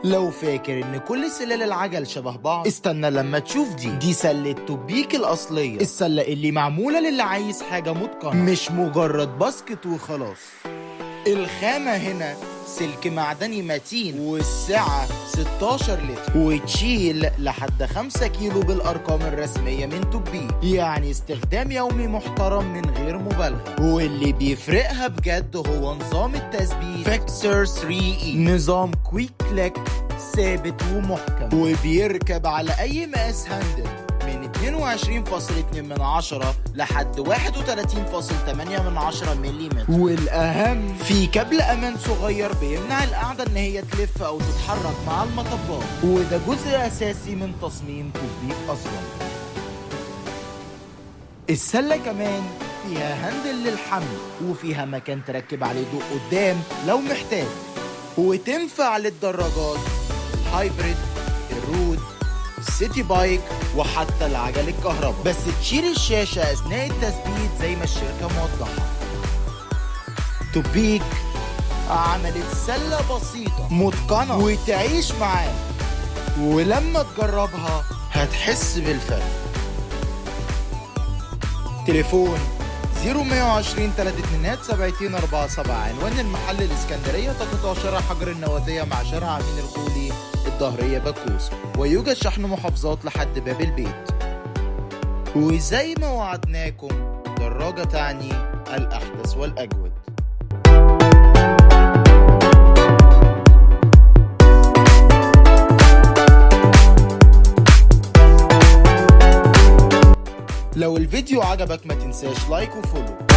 لو فاكر ان كل سلال العجل شبه بعض، استنى لما تشوف دي سلة توبيك الأصلية، السلة اللي معمولة للي عايز حاجة متقنة مش مجرد باسكت وخلاص. الخامة هنا سلك معدني متين، والسعة 16 لتر، وتشيل لحد 5 كيلو بالأرقام الرسمية من توبيك، يعني استخدام يومي محترم من غير مبالغة. واللي بيفرقها بجد هو نظام التثبيت فيكسر 3E، نظام كويك كليك ثابت ومحكم، وبيركب على أي مقاس هاندل من 22.2 لحد 31.8 ملم. والأهم في كابل أمان صغير بيمنع القاعدة إن هي تلف أو تتحرك مع المطبات، وده جزء أساسي من تصميم توبيك أصلا. السلة كمان فيها هاندل للحمل، وفيها مكان تركب عليه ضوء قدام لو محتاج، وتنفع للدراجات، الهايبريد، الرود، السيتي بايك، وحتى العجل الكهرباء، بس تشيل الشاشة أثناء التثبيت زي ما الشركة موضحة. توبيك عملت سلة بسيطة متقنة وتعيش معاك، ولما تجربها هتحس بالفرق. تليفون 0120 327 عنوان المحل الإسكندرية، تقاطع شارع حجر النواتية مع شارع أمين الخولي الظهرية بكوس، ويوجد شحن محافظات لحد باب البيت. وزي ما وعدناكم، دراجة تعني الأحدث والأجود. لو الفيديو عجبك ما تنساش لايك وفولو.